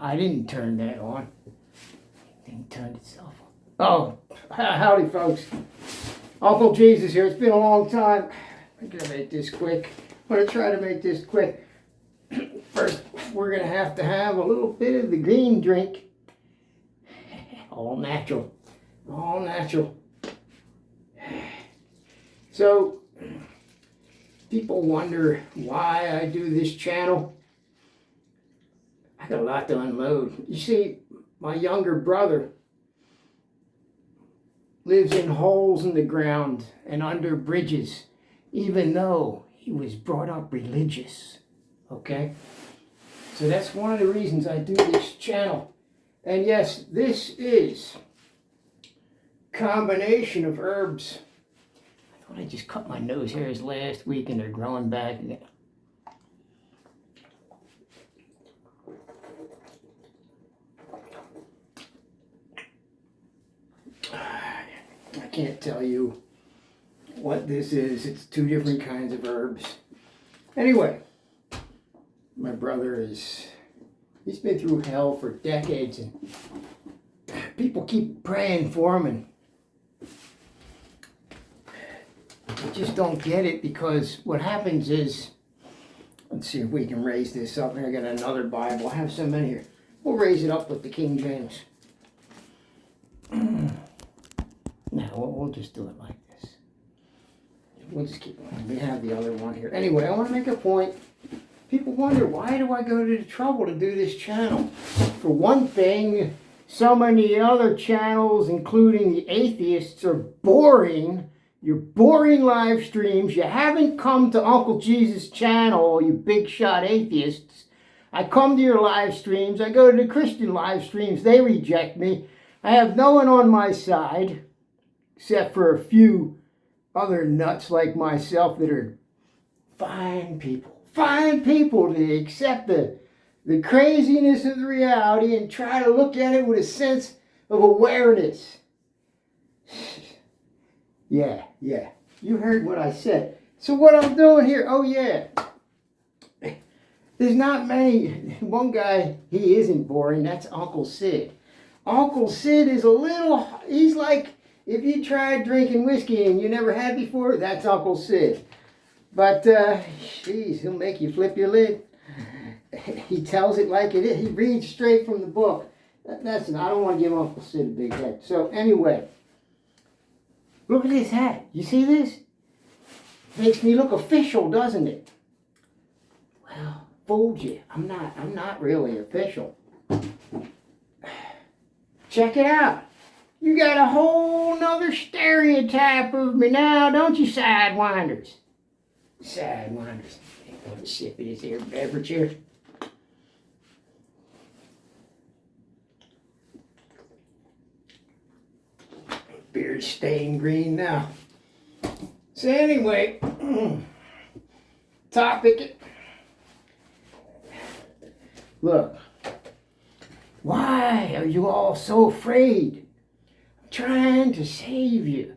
I didn't turn that on. It didn't turn itself on. Oh, howdy folks. Uncle Jesus here. It's been a long time. I'm going to make this quick. I'm going to try to make this quick. First, we're going to have a little bit of the green drink. All natural. All natural. So, people wonder why I do this channel. I got a lot to unload. You see, my younger brother lives in holes in the ground and under bridges, even though he was brought up religious. Okay? So that's one of the reasons I do this channel. And yes, this is a combination of herbs. I thought I just cut my nose hairs last week and they're growing back again. I can't tell you what this is. It's 2 different kinds of herbs. Anyway, my brother he's been through hell for decades, and people keep praying for him, and they just don't get it, because what happens is, let's see if we can raise this up. Here, I got another Bible. I have some in here. We'll raise it up with the King James. No, we'll just do it like this. We'll just keep going. We have the other one here. Anyway, I want to make a point. People wonder, why do I go to the trouble to do this channel? For one thing, so many other channels, including the atheists, are boring. You're boring live streams. You haven't come to Uncle Jesus' channel, you big shot atheists. I come to your live streams. I go to the Christian live streams. They reject me. I have no one on my side, except for a few other nuts like myself that are fine people. Fine people to accept the craziness of the reality and try to look at it with a sense of awareness. Yeah. You heard what I said. So what I'm doing here, oh yeah. There's not many. One guy, he isn't boring. That's Uncle Sid. Uncle Sid is he's like, if you tried drinking whiskey and you never had before, that's Uncle Sid. But, geez, he'll make you flip your lid. He tells it like it is. He reads straight from the book. I don't want to give Uncle Sid a big head. So, anyway, look at this hat. You see this? Makes me look official, doesn't it? Well, fooled you. I'm not really official. Check it out. You got a whole nother stereotype of me now, don't you, sidewinders? Sidewinders. I'm going to sip of this here beverage here. Beard's staying green now. So anyway, topic. Look, why are you all so afraid? I'm trying to save you.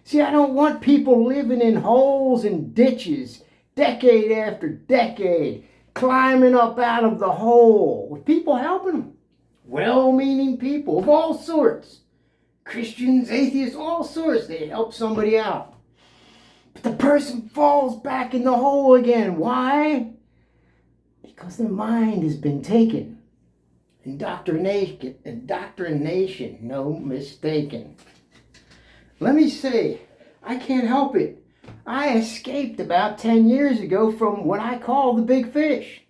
See, I don't want people living in holes and ditches, decade after decade, climbing up out of the hole, with people helping them. Well-meaning people of all sorts. Christians, atheists, all sorts. They help somebody out. But the person falls back in the hole again. Why? Because their mind has been taken. Indoctrination, no mistaken. Let me say, I can't help it. I escaped about 10 years ago from what I call the big fish.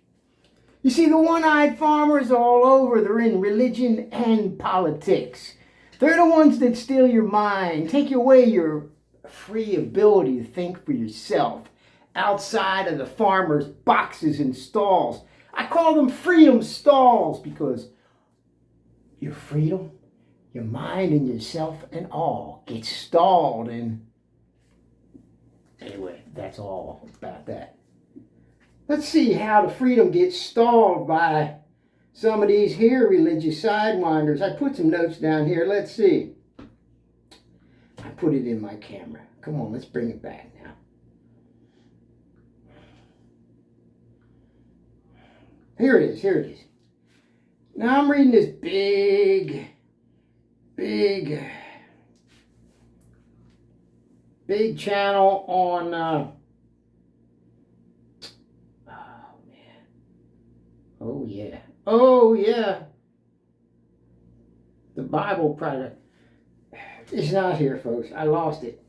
You see, the one-eyed farmers all over, they're in religion and politics. They're the ones that steal your mind, take away your free ability to think for yourself outside of the farmers' boxes and stalls. I call them freedom stalls because your freedom, your mind and yourself and all gets stalled. And anyway, that's all about that. Let's see how the freedom gets stalled by some of these here religious sidewinders. I put some notes down here. Let's see. I put it in my camera. Come on, let's bring it back now. Here it is. Now I'm reading this big channel on, oh yeah, the Bible product. It's not here, folks. I lost it.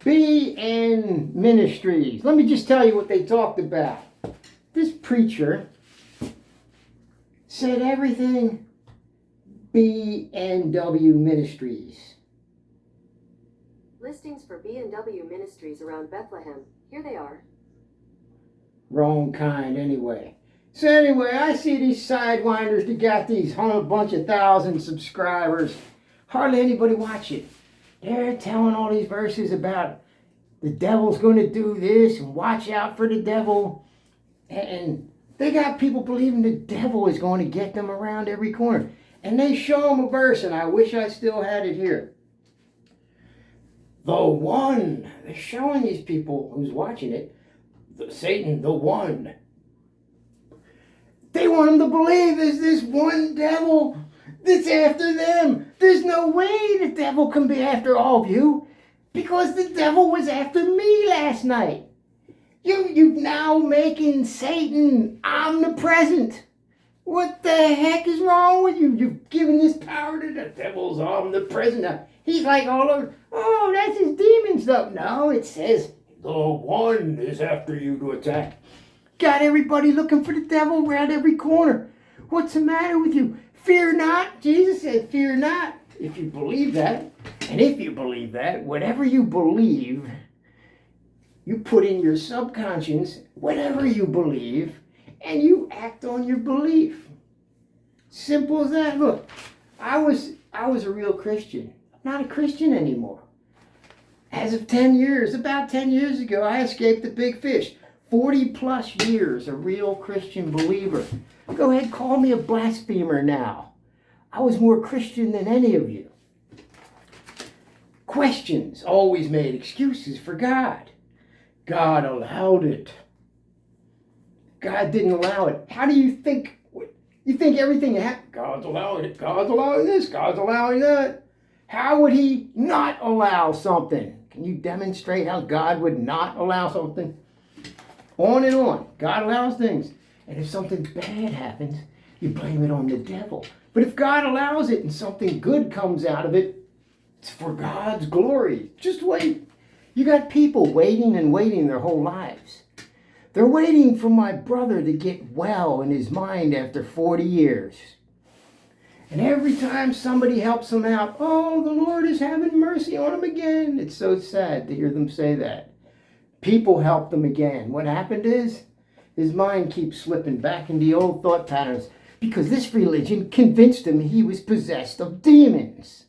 BN Ministries. Let me just tell you what they talked about. This preacher said everything B&W Ministries. Listings for B&W Ministries around Bethlehem. Here they are. Wrong kind, anyway. So anyway, I see these sidewinders that got these bunch of 1,000 subscribers. Hardly anybody watch it. They're telling all these verses about the devil's going to do this and watch out for the devil. And they got people believing the devil is going to get them around every corner. And they show them a verse, and I wish I still had it here. The one. They're showing these people who's watching it, Satan, the one. They want them to believe there's this one devil that's after them. There's no way the devil can be after all of you, because the devil was after me last night. You're now making Satan omnipresent. What the heck is wrong with you? You've given this power to the devil's omnipresent. Now, he's like all over, oh, that's his demon stuff. No, it says the one is after you to attack. Got everybody looking for the devil around every corner. What's the matter with you? Fear not. Jesus said, fear not. If you believe that, and if you believe that, whatever you believe, you put in your subconscious whatever you believe, and you act on your belief. Simple as that. Look, I was a real Christian. I'm not a Christian anymore. As of 10 years, about 10 years ago, I escaped the big fish. 40 plus years, a real Christian believer. Go ahead, call me a blasphemer now. I was more Christian than any of you. Questions, always made excuses for God. God allowed it. God didn't allow it. How do you think? You think everything happened? God's allowing it. God's allowing this. God's allowing that. How would he not allow something? Can you demonstrate how God would not allow something? On and on. God allows things. And if something bad happens, you blame it on the devil. But if God allows it and something good comes out of it, it's for God's glory. Just wait. You got people waiting and waiting their whole lives. They're waiting for my brother to get well in his mind after 40 years. And every time somebody helps him out, oh, the Lord is having mercy on him again. It's so sad to hear them say that. People help them again. What happened is his mind keeps slipping back into the old thought patterns because this religion convinced him he was possessed of demons.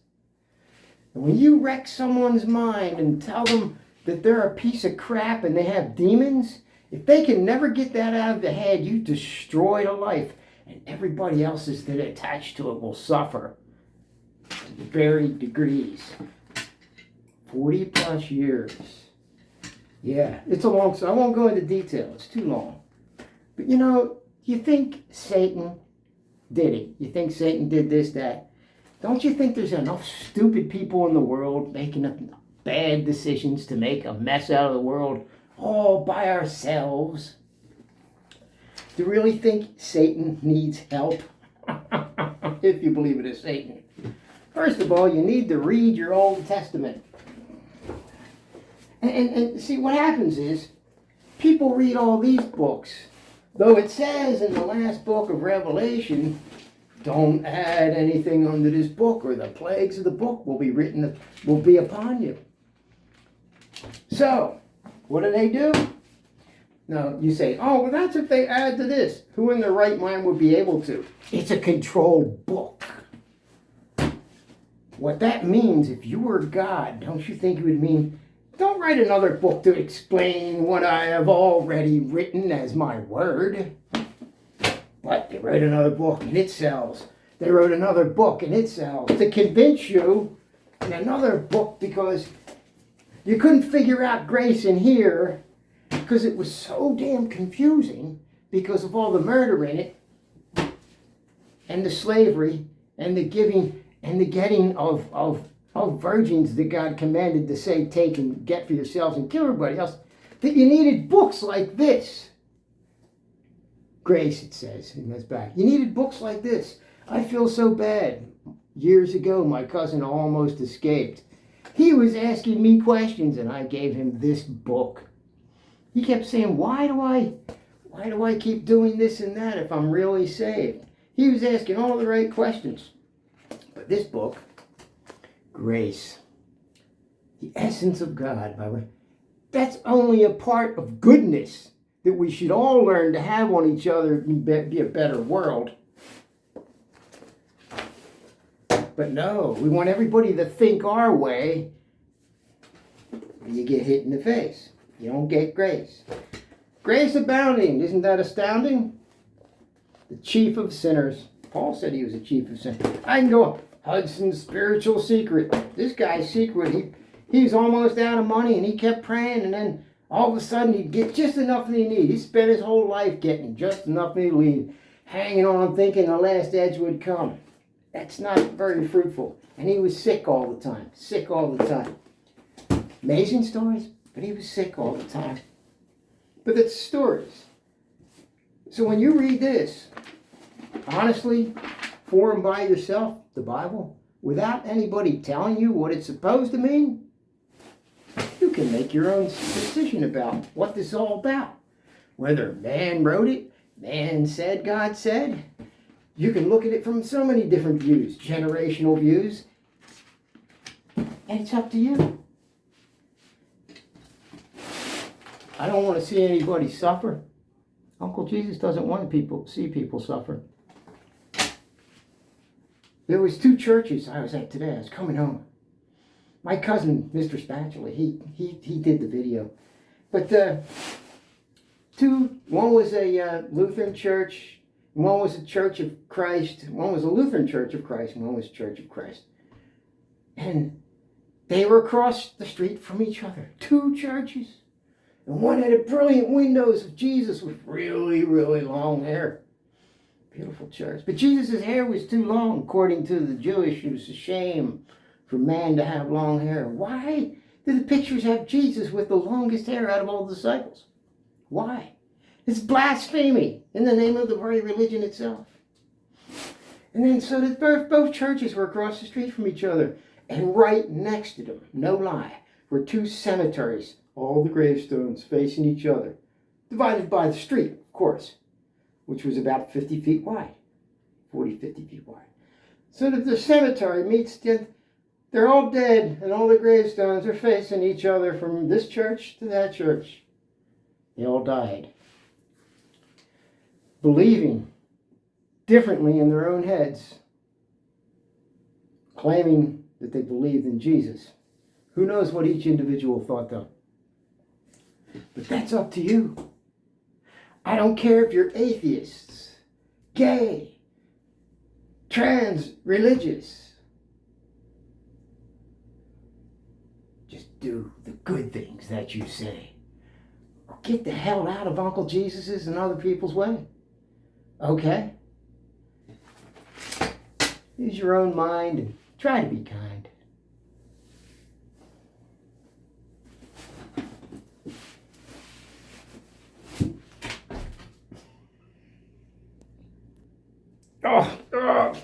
And when you wreck someone's mind and tell them that they're a piece of crap and they have demons, if they can never get that out of the head, you destroyed a life, and everybody else that's attached to it will suffer to varied degrees. 40 plus years. Yeah, it's a long story. I won't go into detail. It's too long. But you think Satan did it? You think Satan did this, that? Don't you think there's enough stupid people in the world making bad decisions to make a mess out of the world all by ourselves? Do you really think Satan needs help? If you believe it is Satan. First of all, you need to read your Old Testament. And see, what happens is, people read all these books. Though it says in the last book of Revelation, don't add anything unto this book, or the plagues of the book will be upon you. So, what do? Now, you say, oh, well, that's if they add to this. Who in their right mind would be able to? It's a controlled book. What that means, if you were God, don't you think it would mean, don't write another book to explain what I have already written as my word. But they write another book and it sells. They wrote another book and it sells. To convince you in another book because you couldn't figure out grace in here because it was so damn confusing because of all the murder in it. and the slavery and the giving and the getting of virgins that God commanded to say, take and get for yourselves and kill everybody else, that you needed books like this. Grace, it says in this back. You needed books like this. I feel so bad. Years ago, my cousin almost escaped. He was asking me questions, and I gave him this book. He kept saying, why do I keep doing this and that if I'm really saved? He was asking all the right questions. But this book, Grace, the essence of God, by the way, that's only a part of goodness that we should all learn to have on each other and be a better world. But no, we want everybody to think our way. You get hit in the face. You don't get grace. Grace abounding. Isn't that astounding? The chief of sinners. Paul said he was a chief of sinners. I can go, Hudson's spiritual secret. This guy's secret, he was almost out of money and he kept praying, and then all of a sudden he'd get just enough that he needed. He spent his whole life getting just enough that he needed, hanging on thinking the last edge would come. That's not very fruitful. And he was sick all the time. Sick all the time. Amazing stories, but he was sick all the time. But it's stories. So when you read this, honestly, for and by yourself, the Bible, without anybody telling you what it's supposed to mean, you can make your own decision about what this is all about. Whether man wrote it, man said, God said. You can look at it from so many different views, generational views, and it's up to you. I don't want to see anybody suffer. Uncle Jesus doesn't want to see people suffer. There was 2 churches I was at today. I was coming home. My cousin, Mr. Spatula, he did the video. But one was a Lutheran church. One was a Church of Christ. One was a Lutheran Church of Christ. And one was Church of Christ. And they were across the street from each other. 2 churches. And one had a brilliant windows of Jesus with really, really long hair. Beautiful church. But Jesus' hair was too long, according to the Jewish. It was a shame for man to have long hair. Why do the pictures have Jesus with the longest hair out of all the disciples? Why? It's blasphemy in the name of the very religion itself. And then so that both churches were across the street from each other. And right next to them, no lie, were 2 cemeteries, all the gravestones facing each other. Divided by the street, of course, which was about 50 feet wide, 40, 50 feet wide. So that the cemetery meets, they're all dead, and all the gravestones are facing each other from this church to that church. They all died. Believing differently in their own heads, claiming that they believed in Jesus. Who knows what each individual thought, though? But that's up to you. I don't care if you're atheists, gay, trans, religious. Just do the good things that you say. Or get the hell out of Uncle Jesus's and other people's way. Okay? Use your own mind and try to be kind. Oh,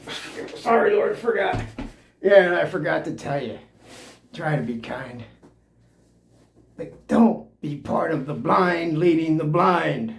sorry, Lord, I forgot. Yeah, I forgot to tell you. Try to be kind. But don't be part of the blind leading the blind.